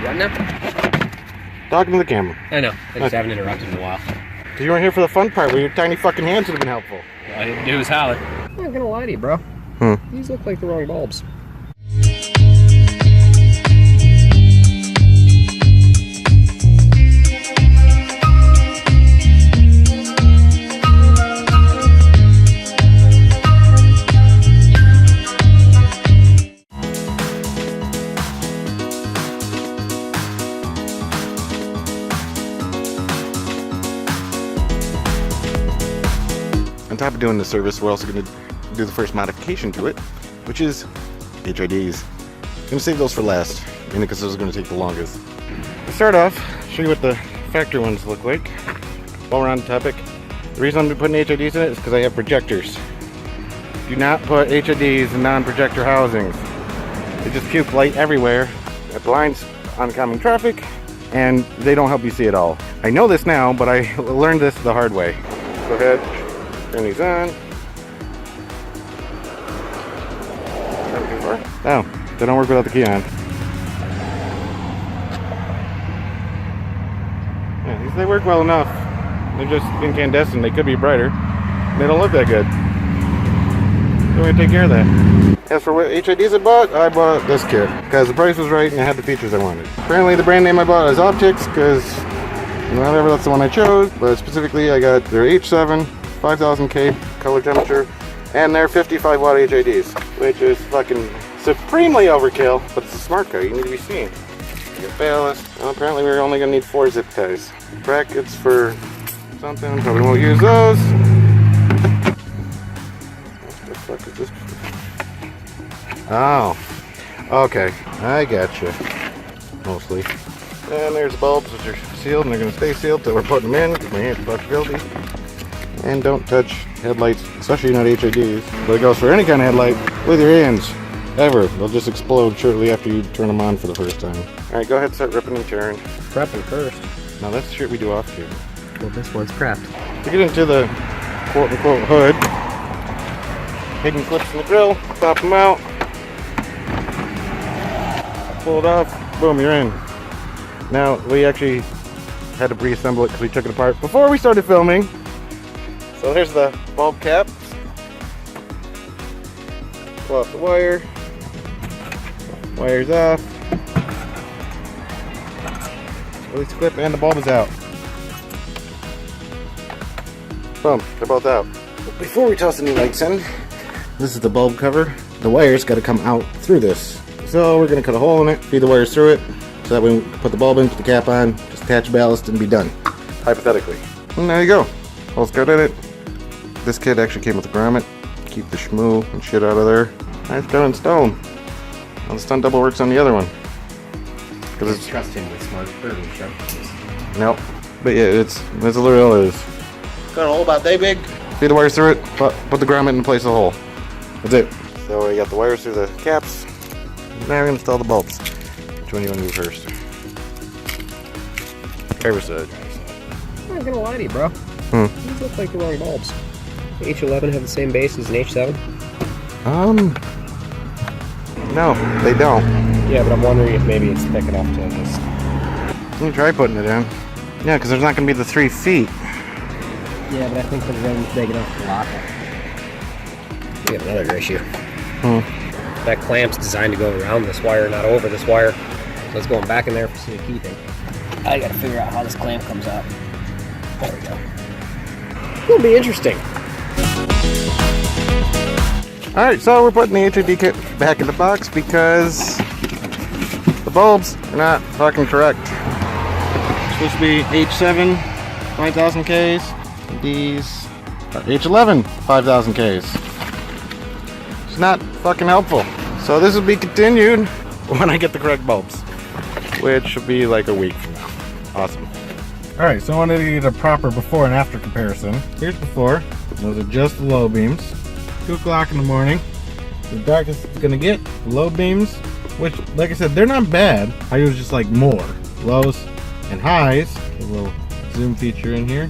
What now? Talking to the camera. I know. I just haven't interrupted in a while. Because you weren't here for the fun part where your tiny fucking hands would have been helpful. All I didn't do was holler. I'm not gonna lie to you, bro. These look like the wrong bulbs. On top of doing the service, we're also going to do the first modification to it, which is HIDs. I'm going to save those for last, mainly because those are going to take the longest. To start off, show you what the factory ones look like. While we're on the topic, the reason I'm putting HIDs in it is because I have projectors. Do not put HIDs in non-projector housings. They just puke light everywhere. It blinds oncoming traffic, and they don't help you see at all. I know this now, but I learned this the hard way. Go ahead. Turn these on. Oh, they don't work without the key on. Yeah, these, they work well enough. They're just incandescent. They could be brighter. They don't look that good. So we're gonna take care of that. As for what HIDs I bought this kit because the price was right and it had the features I wanted. Apparently the brand name I bought is Optics because whatever, that's the one I chose. But specifically I got their H7 5000K color temperature and their 55 watt HIDs, which is fucking supremely overkill, but it's a smart car. You need to be seen. You get ballast. Well, apparently we're only gonna need 4 zip ties. Brackets for something, probably won't use those. What the fuck is this? Oh, okay, I gotcha. Mostly. And there's the bulbs, which are sealed, and they're gonna stay sealed till we're putting them in, because my hands are fucking filthy. And don't touch headlights, especially not HIDs. But it goes for any kind of headlight with your hands. Ever. They'll just explode shortly after you turn them on for the first time. Alright, go ahead and start ripping and tearing. Prepping first. Now that's the shit we do off here. Well, this one's prepped. To get into the quote-unquote hood, hidden clips in the grill, pop them out, pull it off, boom, you're in. Now, we actually had to reassemble it because we took it apart before we started filming. So here's the bulb caps. Pull off the wire. Wire's off. Release the clip and the bulb is out. Boom, they're both out. But before we toss any lights in, this is the bulb cover. The wire's got to come out through this. So we're going to cut a hole in it, feed the wires through it, so that when we put the bulb in, put the cap on, just attach ballast and be done. Hypothetically. And there you go. Hole's cut in it. This kit actually came with a grommet. Keep the schmoo and shit out of there. Nice done in stone. Well, the stun double works on the other one. Because it's trust him with smart burden sharp. Nope. But yeah, it's a little is. Got a hole about that big. Feed the wires through it. Put the grommet in place of the hole. That's it. So we got the wires through the caps. Now we're gonna install the bulbs. Which one do you want to do first? Driver's side. I'm not gonna lie to you, bro. These look like the wrong bulbs. H11 have the same base as an H7? No, they don't. Yeah, but I'm wondering if maybe it's thick enough to just... Let me try putting it in. Yeah, because there's not going to be the 3 feet. Yeah, but I think the rim's big enough to lock it. We have another issue. That clamp's designed to go around this wire, not over this wire. So it's going back in there for the key thing. I gotta figure out how this clamp comes out. There we go. It'll be interesting. Alright, so we're putting the HID kit back in the box because the bulbs are not fucking correct. It's supposed to be H7 5000 Ks. These are H11 5000 Ks. It's not fucking helpful. So this will be continued when I get the correct bulbs, which should be like a week from now. Awesome. Alright, so I wanted to get a proper before and after comparison. Here's before. Those are just the low beams. 2 o'clock in the morning. The darkest it's gonna get. The low beams, which, like I said, they're not bad. I use just like more. Lows and highs. A little zoom feature in here.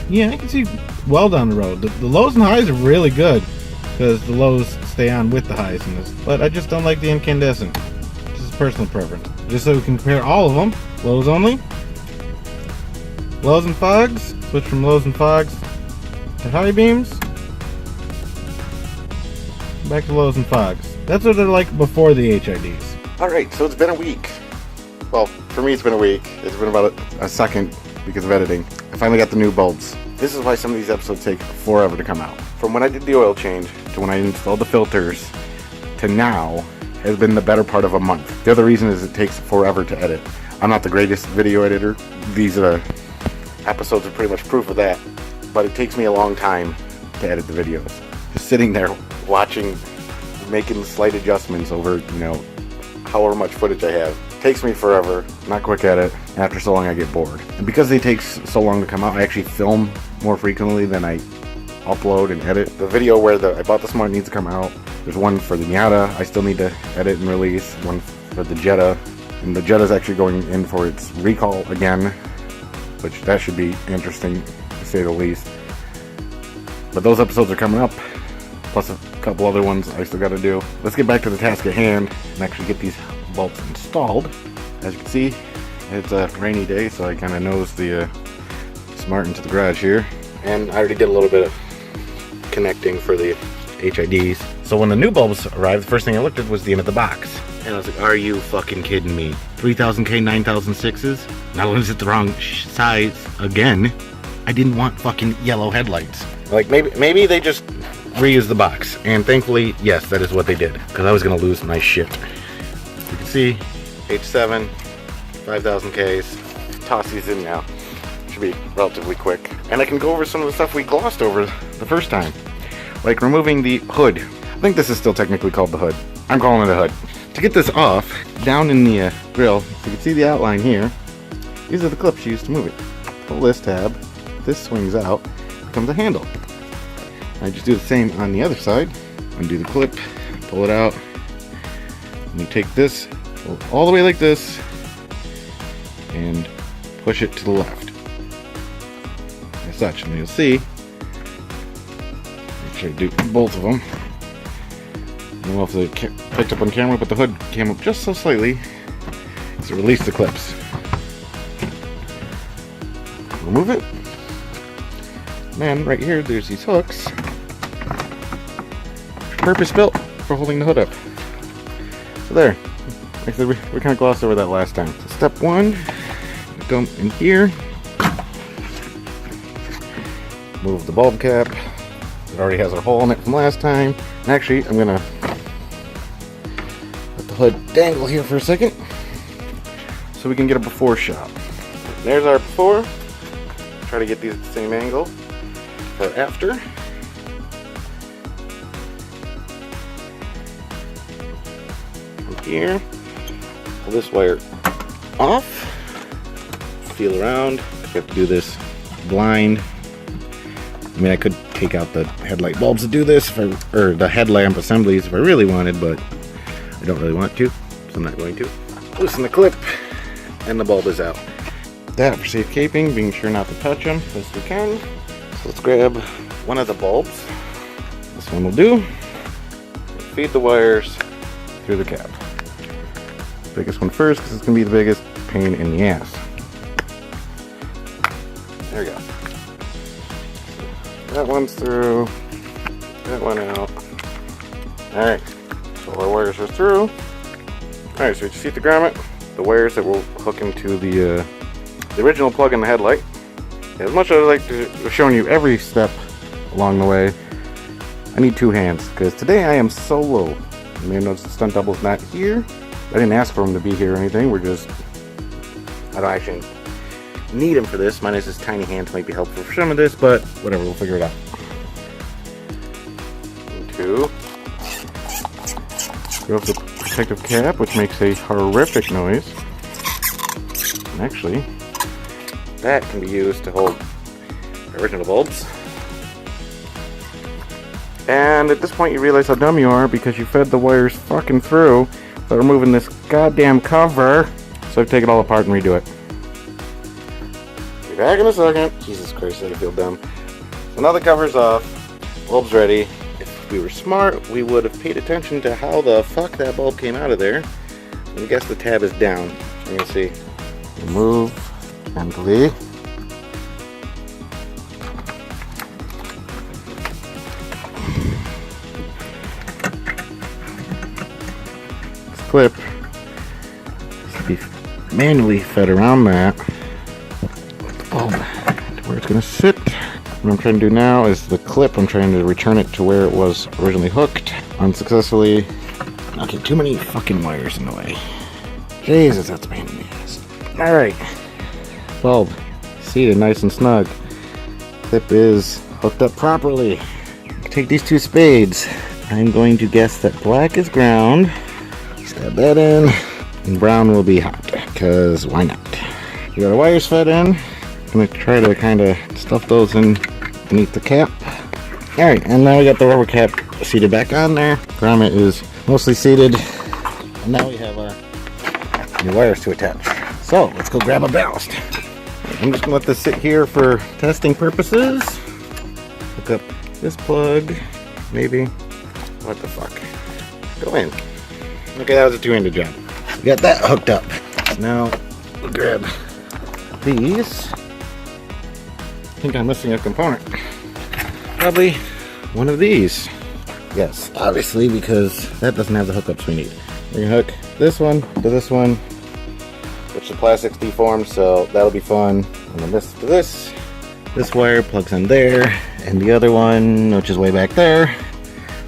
Yeah, I can see well down the road. The lows and highs are really good because the lows stay on with the highs in this. But I just don't like the incandescent. Just personal preference. Just so we can compare all of them. Lows only. Lows and fogs. Switch from lows and fogs to high beams. Back to lows and fogs. That's what they're like before the HIDs. Alright, so it's been a week. Well, for me it's been a week. It's been about a second because of editing. I finally got the new bulbs. This is why some of these episodes take forever to come out. From when I did the oil change to when I installed the filters to now has been the better part of a month. The other reason is it takes forever to edit. I'm not the greatest video editor. These episodes are pretty much proof of that. But it takes me a long time to edit the videos. Just sitting there watching, making slight adjustments over, however much footage I have. It takes me forever, not quick at it, and after so long I get bored. And because they take so long to come out, I actually film more frequently than I upload and edit. The video where I bought the Smart needs to come out. There's one for the Miata I still need to edit and release, one for the Jetta, and the Jetta's actually going in for its recall again, which that should be interesting to say the least. But those episodes are coming up, plus a couple other ones I still got to do. Let's get back to the task at hand and actually get these bulbs installed. As you can see, it's a rainy day, so I kind of nosed the Smart into the garage here. And I already did a little bit of connecting for the HIDs. So when the new bulbs arrived, the first thing I looked at was the end of the box. And I was like, are you fucking kidding me? 3000K 9006s? Not only is it the wrong size again, I didn't want fucking yellow headlights. Like maybe they just reused the box. And thankfully, yes, that is what they did. Because I was going to lose my shit. You can see H7, 5000Ks. Toss these in now. Should be relatively quick. And I can go over some of the stuff we glossed over the first time. Like removing the hood. I think this is still technically called the hood. I'm calling it a hood. To get this off, down in the grill, you can see the outline here. These are the clips used to move it. Pull this tab. This swings out. Becomes a handle. I just do the same on the other side. Undo the clip. Pull it out. And you take this, pull it all the way like this, and push it to the left. As such. And you'll see. Make sure I do both of them. I don't know if they picked up on camera, but the hood came up just so slightly to release the clips. Remove it. And then right here, there's these hooks. Purpose built for holding the hood up. So there. Like I said, we kind of glossed over that last time. So step one, go in here. Move the bulb cap. It already has our hole in it from last time. And actually, I'm gonna let the hood dangle here for a second so we can get a before shot. There's our before. Try to get these at the same angle for after. From here, pull this wire off. Feel around. We have to do this blind. I mean, I could take out the headlight bulbs to do this, or the headlamp assemblies if I really wanted, but I don't really want to, so I'm not going to. Loosen the clip, and the bulb is out. That for safe caping, being sure not to touch them best we can. So let's grab one of the bulbs. This one will do. Feed the wires through the cap. Biggest one first, because it's going to be the biggest pain in the ass. There we go. That one's through, that one out. Alright, so our wires are through. Alright, so you see the grommet, the wires that will hook into the original plug in the headlight. As much as I like to have shown you every step along the way, I need two hands, because today I am so low. You may notice the stunt double's not here. I didn't ask for him to be here or anything, I don't actually need him for this, minus his tiny hands might be helpful for some of this, but whatever, we'll figure it out. And two. Go off the protective cap, which makes a horrific noise. And actually, that can be used to hold original bulbs. And at this point you realize how dumb you are because you fed the wires fucking through without removing this goddamn cover. So I've taken it all apart and redo it. Be back in a second. Jesus Christ, I feel dumb. So now the cover's off. Bulb's ready. If we were smart, we would have paid attention to how the fuck that bulb came out of there. I guess the tab is down. You can see. Remove gently. This clip needs to be manually fed around that. Oh, to where it's gonna sit. What I'm trying to do now is the clip, I'm trying to return it to where it was originally hooked. Unsuccessfully. Okay, too many fucking wires in the way. Jesus, that's a pain in the ass. Alright. Bulb. Seated nice and snug. Clip is hooked up properly. Take these two spades. I'm going to guess that black is ground. Stab that in. And brown will be hot. Because why not? We got our wires fed in. I'm going to try to kind of stuff those in beneath the cap. Alright, and now we got the rubber cap seated back on there. Grommet is mostly seated. And now we have our new wires to attach. So, let's go grab a ballast. I'm just going to let this sit here for testing purposes. Hook up this plug. Maybe. What the fuck? Go in. Okay, that was a two-handed job. We got that hooked up. Now, we'll grab these. I think I'm missing a component. Probably one of these. Yes, obviously, because that doesn't have the hookups we need. We're gonna hook this one to this one, which the plastic's deformed, so that'll be fun. And then this to this. This wire plugs in there, and the other one, which is way back there,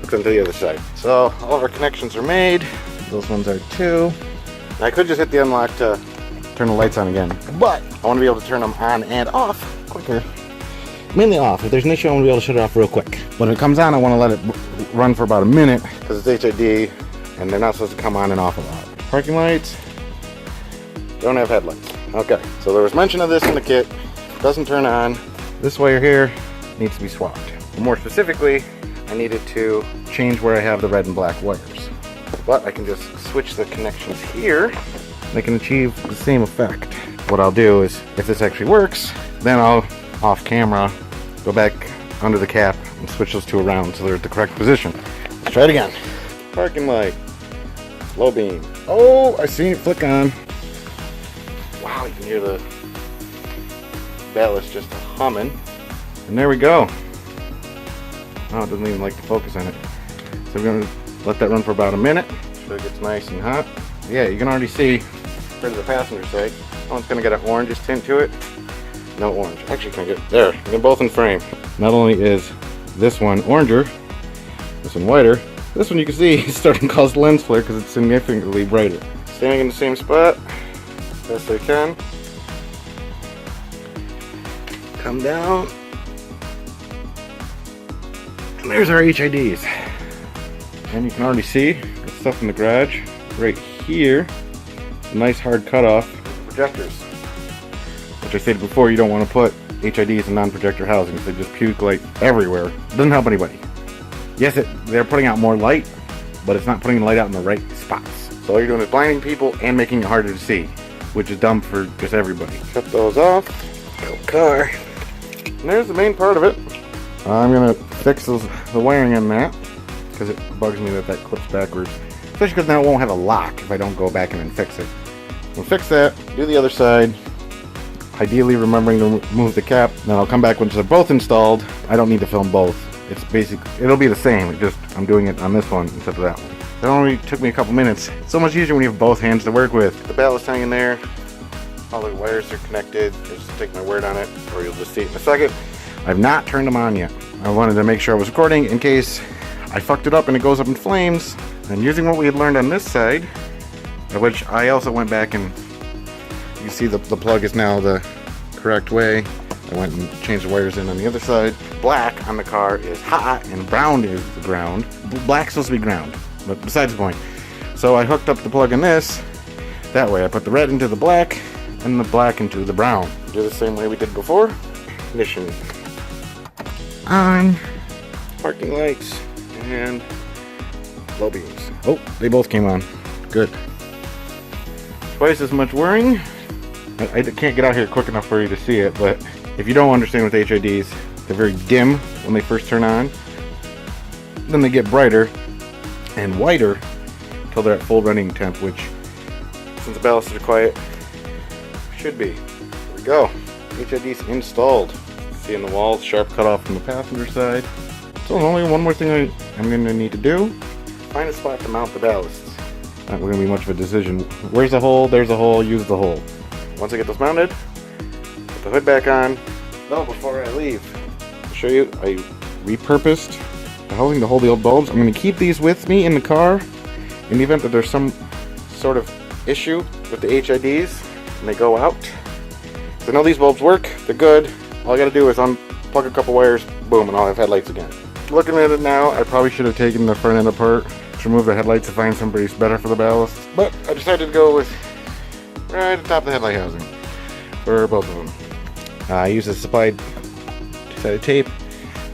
hooks into the other side. So all of our connections are made. Those ones are too. And I could just hit the unlock to turn the lights on again, but I want to be able to turn them on and off quicker. Mainly off. If there's an issue, I want to be able to shut it off real quick. When it comes on, I want to let it run for about a minute because it's HID and they're not supposed to come on and off a lot. Parking lights don't have headlights. Okay, so there was mention of this in the kit. It doesn't turn on. This wire here needs to be swapped. More specifically, I needed to change where I have the red and black wires. But I can just switch the connections here. They can achieve the same effect. What I'll do is, if this actually works, then I'll off camera, go back under the cap and switch those two around so they're at the correct position. Let's try it again. Parking light, low beam. Oh, I see it flick on. Wow, you can hear the ballast just humming. And there we go. Oh, it doesn't even like to focus on it. So we're gonna let that run for about a minute so it gets nice and hot. Yeah, you can already see compared to the passenger side. Oh, it's gonna get an orange tint to it. No orange. Actually, can I get there? They're both in frame. Not only is this one oranger, this one whiter, this one you can see is starting to cause lens flare because it's significantly brighter. Standing in the same spot, best I can. Come down. And there's our HIDs. And you can already see the stuff in the garage right here. A nice hard cutoff. Projectors. Which I stated before, you don't want to put HIDs in non-projector housings. They just puke light everywhere. It doesn't help anybody. Yes, they're putting out more light, but it's not putting the light out in the right spots. So all you're doing is blinding people and making it harder to see, which is dumb for just everybody. Cut those off. Go car. And there's the main part of it. I'm going to fix the wiring in that because it bugs me that clips backwards. Especially because now it won't have a lock if I don't go back in and fix it. We'll fix that, do the other side. Ideally remembering to remove the cap. Then I'll come back once they're both installed. I don't need to film both. It's it'll be the same. I'm doing it on this one instead of that one. That only took me a couple minutes. It's so much easier when you have both hands to work with. The ballast hanging there. All the wires are connected. Just take my word on it, or you'll just see it in a second. I've not turned them on yet. I wanted to make sure I was recording in case I fucked it up and it goes up in flames. And using what we had learned on this side, which I also went back and you can see the plug is now the correct way. I went and changed the wires in on the other side. Black on the car is hot and brown is the ground. Black's supposed to be ground, but besides the point. So I hooked up the plug in this. That way I put the red into the black and the black into the brown. Do the same way we did before. Ignition on. Parking lights and low beams. Oh, they both came on. Good. Twice as much whirring. I can't get out here quick enough for you to see it, but if you don't understand with HIDs, they're very dim when they first turn on. Then they get brighter and whiter until they're at full running temp, which since the ballasts are quiet. Should be. There we go. HID's installed. See in the walls, sharp cutoff from the passenger side. So only one more thing I'm going to need to do. Find a spot to mount the ballasts. Not going to be much of a decision. Where's the hole? There's a hole. Use the hole. Once I get those mounted, put the hood back on. No, before I leave, I'll show you. I repurposed the housing to hold the old bulbs. I'm going to keep these with me in the car in the event that there's some sort of issue with the HIDs and they go out. So I know these bulbs work. They're good. All I got to do is unplug a couple wires. Boom, and I'll have headlights again. Looking at it now, I probably should have taken the front end apart to remove the headlights to find some base better for the ballast. But I decided to go with right at the top of the headlight housing for both of them. I used a supplied two-sided tape.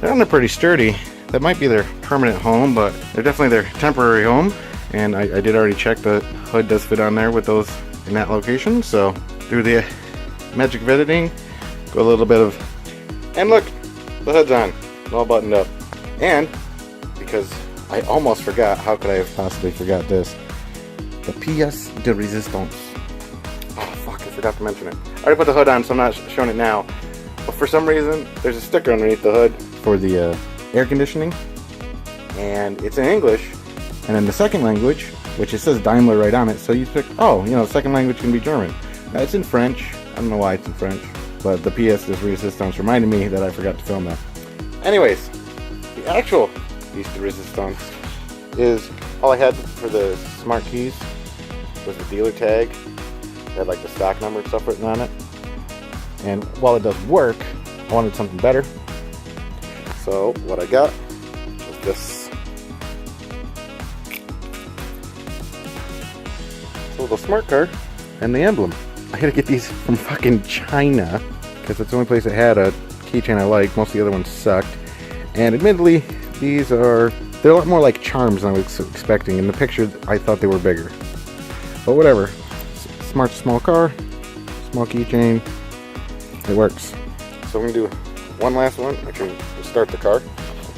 They're pretty sturdy. That might be their permanent home, but they're definitely their temporary home. And I did already check the hood does fit on there with those in that location. So through the magic of editing, go a little bit of, and look, the hood's on, all buttoned up. And because I almost forgot, how could I have possibly forgot this? The pièce de résistance. Oh fuck, I forgot to mention it. I already put the hood on, so I'm not showing it now. But for some reason, there's a sticker underneath the hood for the air conditioning. And it's in English. And in the second language, which it says Daimler right on it, so you pick, oh, you know, the second language can be German. Now, it's in French. I don't know why it's in French. But the pièce de résistance reminded me that I forgot to film that. Anyways, the actual piece de resistance is, all I had for the smart keys was the dealer tag. It had like the stock number and stuff written on it. And while it does work, I wanted something better. So what I got was this little smart card and the emblem. I had to get these from fucking China because it's the only place that had a keychain I like. Most of the other ones sucked. And admittedly, they're a lot more like charms than I was expecting. In the picture, I thought they were bigger. But whatever. Smart small car, small keychain. It works. So we're going to do one last one. I can start the car.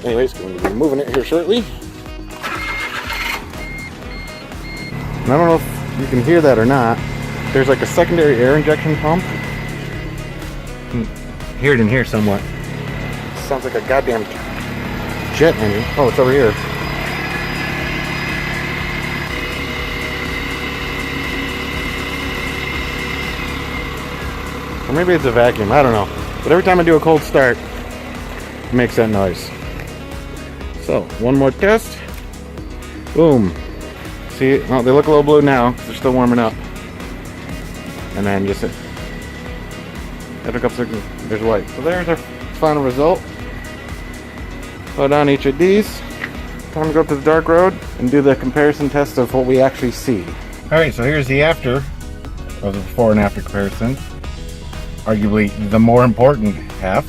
Anyways, I'm going to be moving it here shortly. And I don't know if you can hear that or not. There's like a secondary air injection pump. You can hear it in here somewhat. Sounds like a goddamn jet engine. Oh, it's over here. Or maybe it's a vacuum, I don't know. But every time I do a cold start, it makes that noise. So, one more test. Boom. See, oh, they look a little blue now because they're still warming up. And then just after a couple seconds, there's white. So there's our final result. Put on each of these. Time to go up to the dark road and do the comparison test of what we actually see. Alright, so here's the after of the before and after comparison. Arguably the more important half.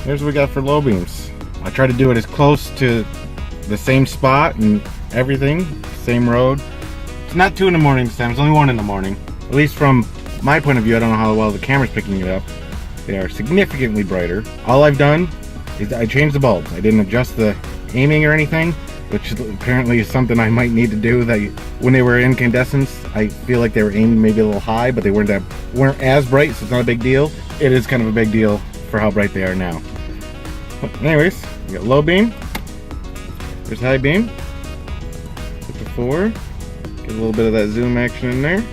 Here's what we got for low beams. I try to do it as close to the same spot and everything, same road. It's not 2 in the morning this time, it's only 1 in the morning. At least from my point of view, I don't know how well the camera's picking it up. They are significantly brighter. All I've done is I changed the bulbs. I didn't adjust the aiming or anything, which apparently is something I might need to do. That when they were incandescents, I feel like they were aimed maybe a little high, but they weren't as bright, so it's not a big deal. It is kind of a big deal for how bright they are now. But anyways, we got low beam. There's high beam. Put the 4. Get a little bit of that zoom action in there.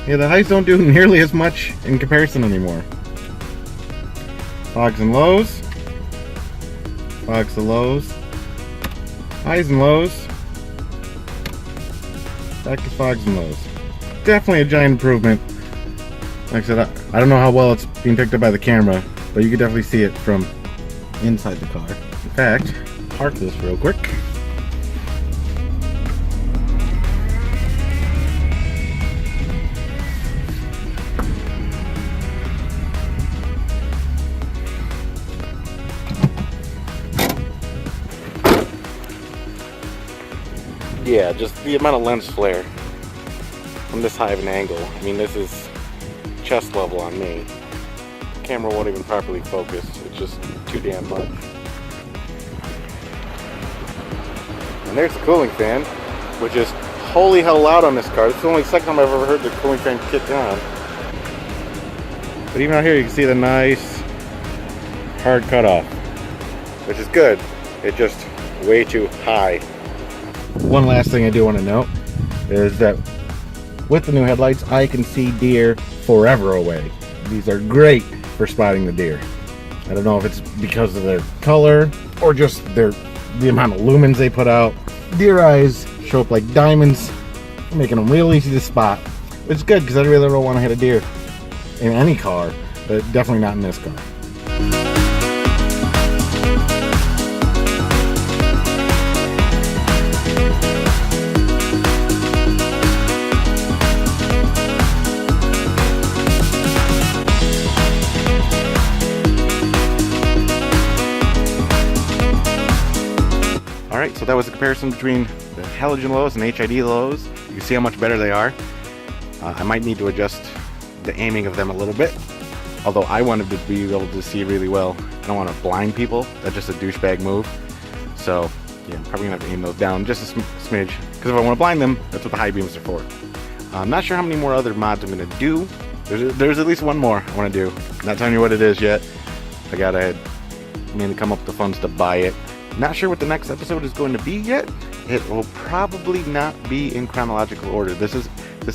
Yeah, the highs don't do nearly as much in comparison anymore. Fogs and lows. Fogs to lows. Highs and lows. Back to fogs and lows. Definitely a giant improvement. Like I said, I don't know how well it's being picked up by the camera, but you can definitely see it from inside the car. In fact, park this real quick. Yeah, just the amount of lens flare from this high of an angle. I mean, this is chest level on me. The camera won't even properly focus. It's just too damn much. And there's the cooling fan, which is holy hell loud on this car. This is the only second time I've ever heard the cooling fan kick on. But even out here you can see the nice hard cutoff, which is good. It's just way too high. One last thing I do want to note is that with the new headlights, I can see deer forever away. These are great for spotting the deer. I don't know if it's because of their color or just the amount of lumens they put out. Deer eyes show up like diamonds, making them real easy to spot. Which is good because I really don't want to hit a deer in any car, but definitely not in this car. Alright, so that was a comparison between the halogen lows and HID lows. You can see how much better they are. I might need to adjust the aiming of them a little bit, although I wanted to be able to see really well. I don't want to blind people. That's just a douchebag move. So yeah, I'm probably gonna have to aim those down just a smidge, because if I want to blind them, that's what the high beams are for. I'm not sure how many more other mods I'm gonna do. There's at least one more I want to do. Not telling you what it is yet. I gotta mainly come up with the funds to buy it. Not sure what the next episode is going to be yet. It will probably not be in chronological order. This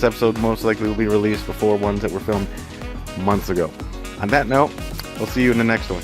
episode most likely will be released before ones that were filmed months ago. On that note, we'll see you in the next one.